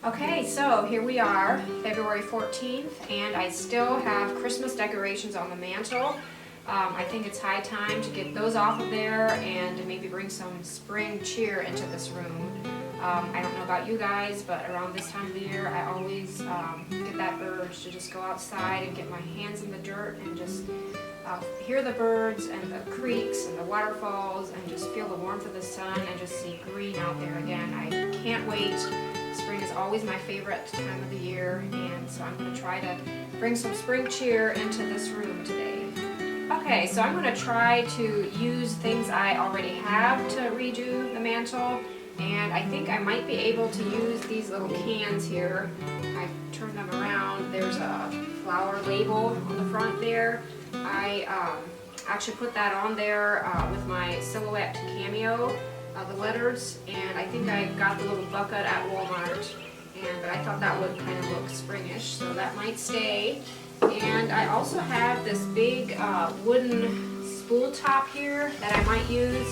Okay, so here we are, February 14th, and I still have Christmas decorations on the mantle. I think it's high time to get those off of there and to maybe bring some spring cheer into this room. I don't know about you guys, but around this time of the year I always get that urge to just go outside and get my hands in the dirt and just hear the birds and the creeks and the waterfalls and just feel the warmth of the sun and just see green out there again. I can't wait. Spring is always my favorite time of the year, and so I'm going to try to bring some spring cheer into this room today. Okay, so I'm going to try to use things I already have to redo the mantle, and I think I might be able to use these little cans here. I've turned them around. There's a flower label on the front there. I actually put that on there with my silhouette cameo. The letters, and I think I got the little bucket at Walmart, but I thought that would kind of look springish, so that might stay. And I also have this big wooden spool top here that I might use.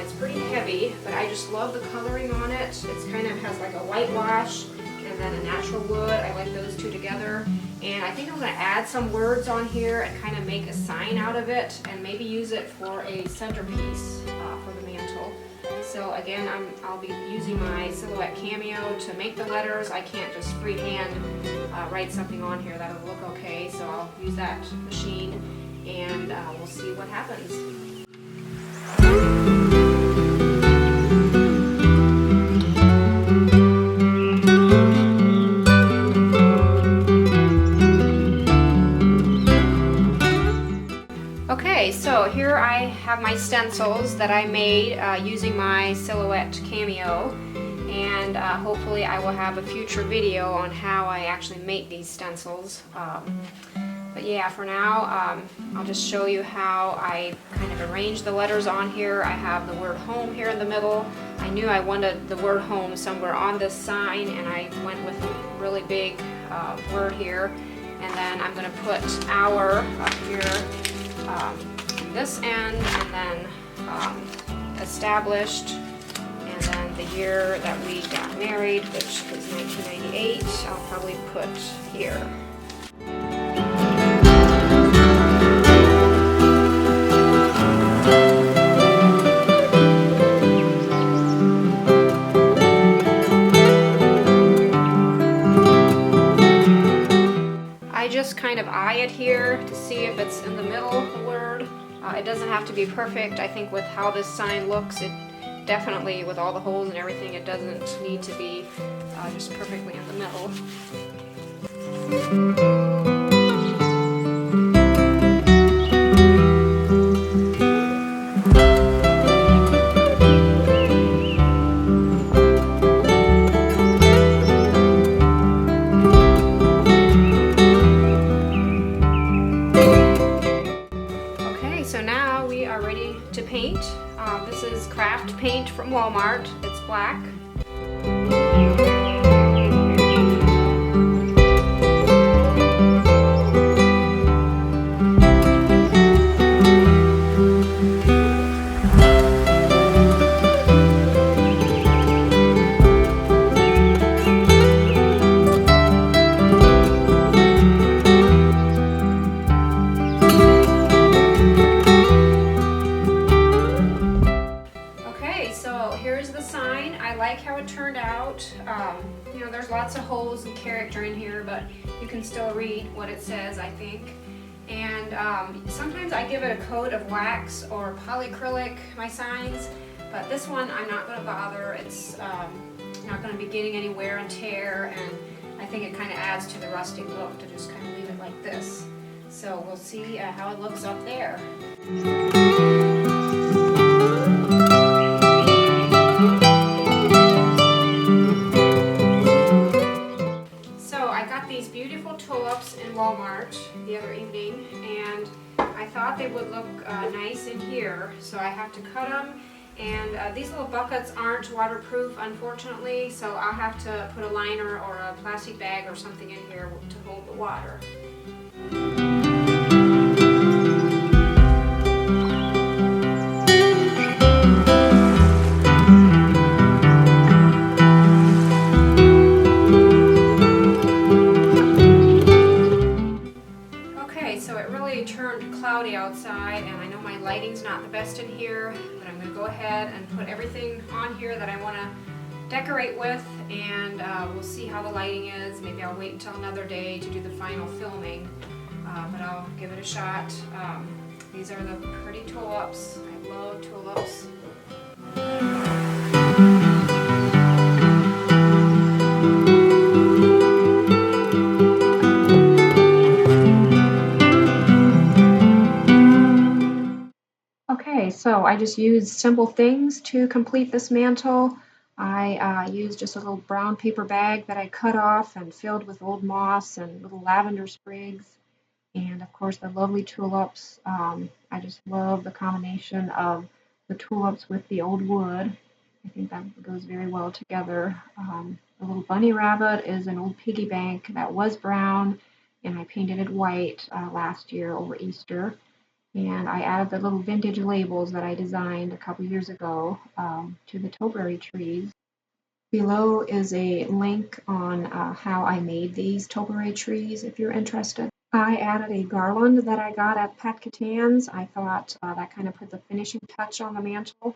It's pretty heavy, but I just love the coloring on it. It's kind of has like a whitewash and then a natural wood. I like those two together. And I think I'm going to add some words on here and kind of make a sign out of it and maybe use it for a centerpiece for the mantle. So again, I'll be using my silhouette cameo to make the letters. I can't just freehand write something on here that'll look okay, so I'll use that machine and we'll see what happens. Okay, so here I have my stencils that I made using my silhouette cameo, and hopefully I will have a future video on how I actually make these stencils. But yeah, for now I'll just show you how I kind of arrange the letters on here. I have the word home here in the middle. I knew I wanted the word home somewhere on this sign, and I went with a really big word here. And then I'm going to put our up here this end, and then established, and then the year that we got married, which was 1998, I'll probably put here. I just kind of eye it here to see if it's in the middle of the word. It doesn't have to be perfect. I think with how this sign looks, it definitely, with all the holes and everything, it doesn't need to be just perfectly in the middle. To paint. This is craft paint from Walmart. It's black. Here's the sign. I like how it turned out. You know, there's lots of holes and character in here, but you can still read what it says, I think. And sometimes I give it a coat of wax or polyacrylic, my signs, but this one I'm not going to bother. It's not going to be getting any wear and tear, and I think it kind of adds to the rustic look to just kind of leave it like this. So we'll see how it looks up there. These beautiful tulips in Walmart the other evening, and I thought they would look nice in here, so I have to cut them. And these little buckets aren't waterproof, unfortunately, so I'll have to put a liner or a plastic bag or something in here to hold the water. best in here, but I'm going to go ahead and put everything on here that I want to decorate with, and we'll see how the lighting is. Maybe I'll wait until another day to do the final filming, but I'll give it a shot. These are the pretty tulips. I love tulips. Okay, so I just used simple things to complete this mantle. I used just a little brown paper bag that I cut off and filled with old moss and little lavender sprigs, and of course the lovely tulips. I just love the combination of the tulips with the old wood. I think that goes very well together. The little bunny rabbit is an old piggy bank that was brown, and I painted it white last year over Easter. And I added the little vintage labels that I designed a couple years ago to the topiary trees. Below is a link on how I made these topiary trees if you're interested. I added a garland that I got at Pat Catan's. I thought that kind of put the finishing touch on the mantle.